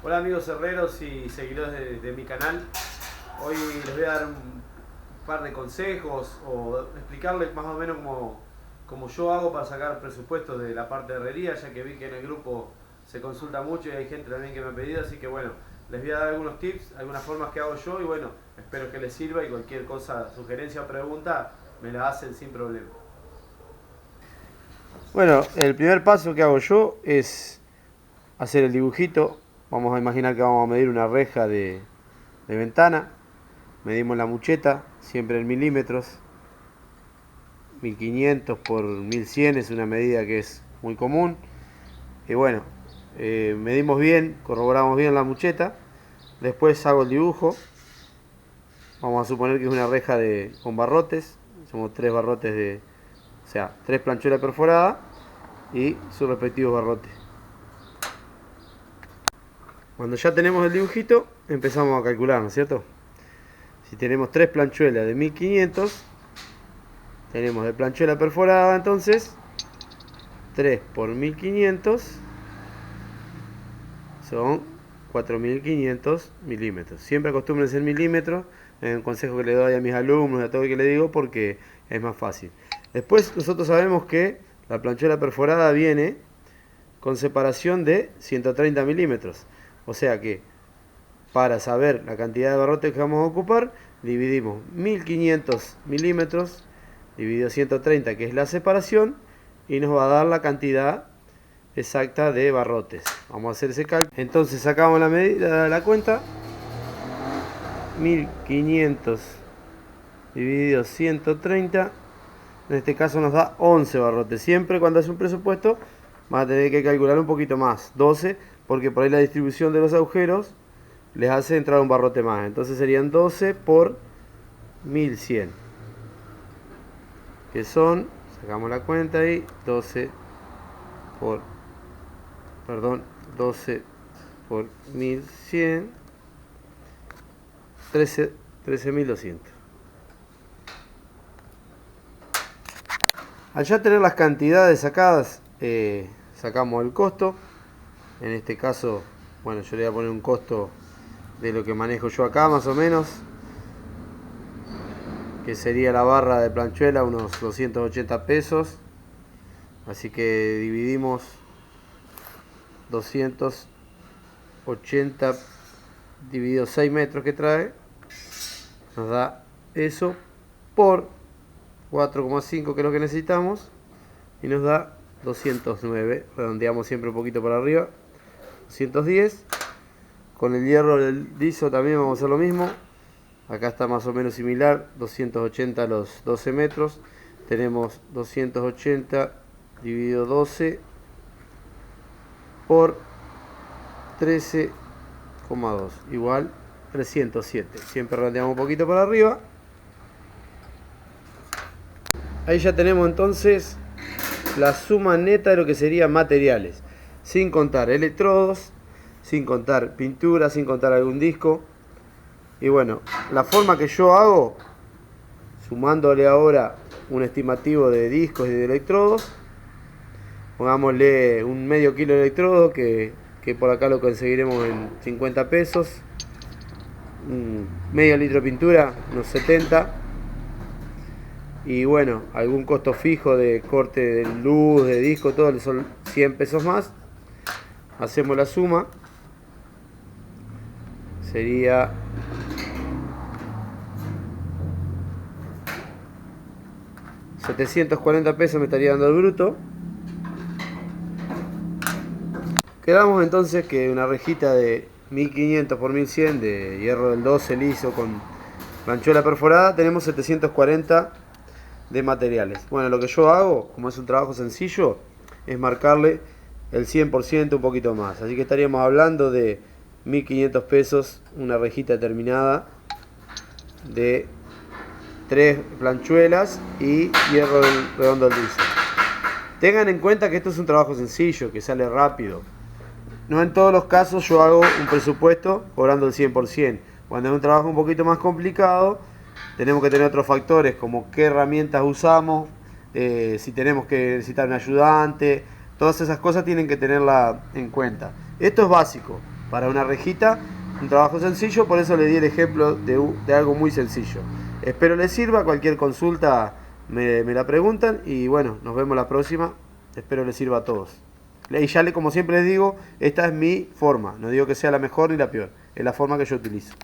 Hola amigos herreros y seguidores de mi canal. Hoy les voy a dar un par de consejos o explicarles más o menos cómo yo hago para sacar presupuestos de la parte de herrería, ya que vi que en el grupo se consulta mucho y hay gente también que me ha pedido, así que bueno, les voy a dar algunos tips, algunas formas que hago yo y bueno, espero que les sirva y cualquier cosa, sugerencia o pregunta me la hacen sin problema. Bueno, el primer paso que hago yo es hacer el dibujito. Vamos a imaginar que vamos a medir una reja de ventana. Medimos la mucheta, siempre en milímetros. 1500 por 1100 es una medida que es muy común. Y bueno, medimos bien, corroboramos bien la mucheta. Después hago el dibujo. Vamos a suponer que es una reja con barrotes. Somos tres barrotes o sea, tres planchuelas perforadas y sus respectivos barrotes. Cuando ya tenemos el dibujito, empezamos a calcular, ¿no es cierto? Si tenemos tres planchuelas de 1500, tenemos de planchuela perforada, entonces 3 por 1500 son 4500 milímetros. Siempre acostúmbrense en milímetros, es un consejo que le doy a mis alumnos y a todo el que le digo porque es más fácil. Después nosotros sabemos que la planchuela perforada viene con separación de 130 milímetros. O sea que para saber la cantidad de barrotes que vamos a ocupar, dividimos 1500 milímetros dividido 130, que es la separación, y nos va a dar la cantidad exacta de barrotes. Vamos a hacer ese cálculo. Entonces sacamos la medida de la cuenta. 1500 dividido 130, en este caso nos da 11 barrotes. Siempre cuando hace un presupuesto vas a tener que calcular un poquito más, 12, porque por ahí la distribución de los agujeros les hace entrar un barrote más. Entonces serían 12 por 1100, que son, sacamos la cuenta ahí, 12 por 1100, 13.200. Al ya tener las cantidades sacadas, sacamos el costo. En este caso, bueno, yo le voy a poner un costo de lo que manejo yo acá más o menos, que sería la barra de planchuela unos 280 pesos. Así que dividimos 280 dividido 6 metros que trae, nos da eso por 4,5, que es lo que necesitamos, y nos da 209. Redondeamos siempre un poquito para arriba, 210. Con el hierro del liso también vamos a hacer lo mismo. Acá está más o menos similar, 280 a los 12 metros. Tenemos 280 dividido 12 por 13,2, igual 307. Siempre redondeamos un poquito para arriba. Ahí ya tenemos entonces la suma neta de lo que serían materiales, sin contar electrodos, sin contar pintura, sin contar algún disco. Y bueno, la forma que yo hago, sumándole ahora un estimativo de discos y de electrodos, pongámosle un medio kilo de electrodo, que por acá lo conseguiremos en 50 pesos, medio litro de pintura, unos 70, y bueno, algún costo fijo de corte de luz, de disco, todo son 100 pesos más. Hacemos la suma, sería 740 pesos, me estaría dando el bruto. Quedamos entonces que una rejita de 1500 por 1100 de hierro del 12 liso con planchuela perforada, tenemos 740 de materiales. Bueno, lo que yo hago, como es un trabajo sencillo, es marcarle el 100%, un poquito más. Así que estaríamos hablando de 1500 pesos, una rejita terminada de 3 planchuelas y hierro redondo liso. Tengan en cuenta que esto es un trabajo sencillo, que sale rápido. No en todos los casos yo hago un presupuesto cobrando el 100%. Cuando es un trabajo un poquito más complicado, tenemos que tener otros factores, como qué herramientas usamos, si tenemos que necesitar un ayudante. Todas esas cosas tienen que tenerla en cuenta. Esto es básico. para una rejita, un trabajo sencillo, por eso le di el ejemplo de algo muy sencillo. Espero les sirva, cualquier consulta me la preguntan y bueno, nos vemos la próxima, espero les sirva a todos. Y ya como siempre les digo, esta es mi forma, no digo que sea la mejor ni la peor, es la forma que yo utilizo.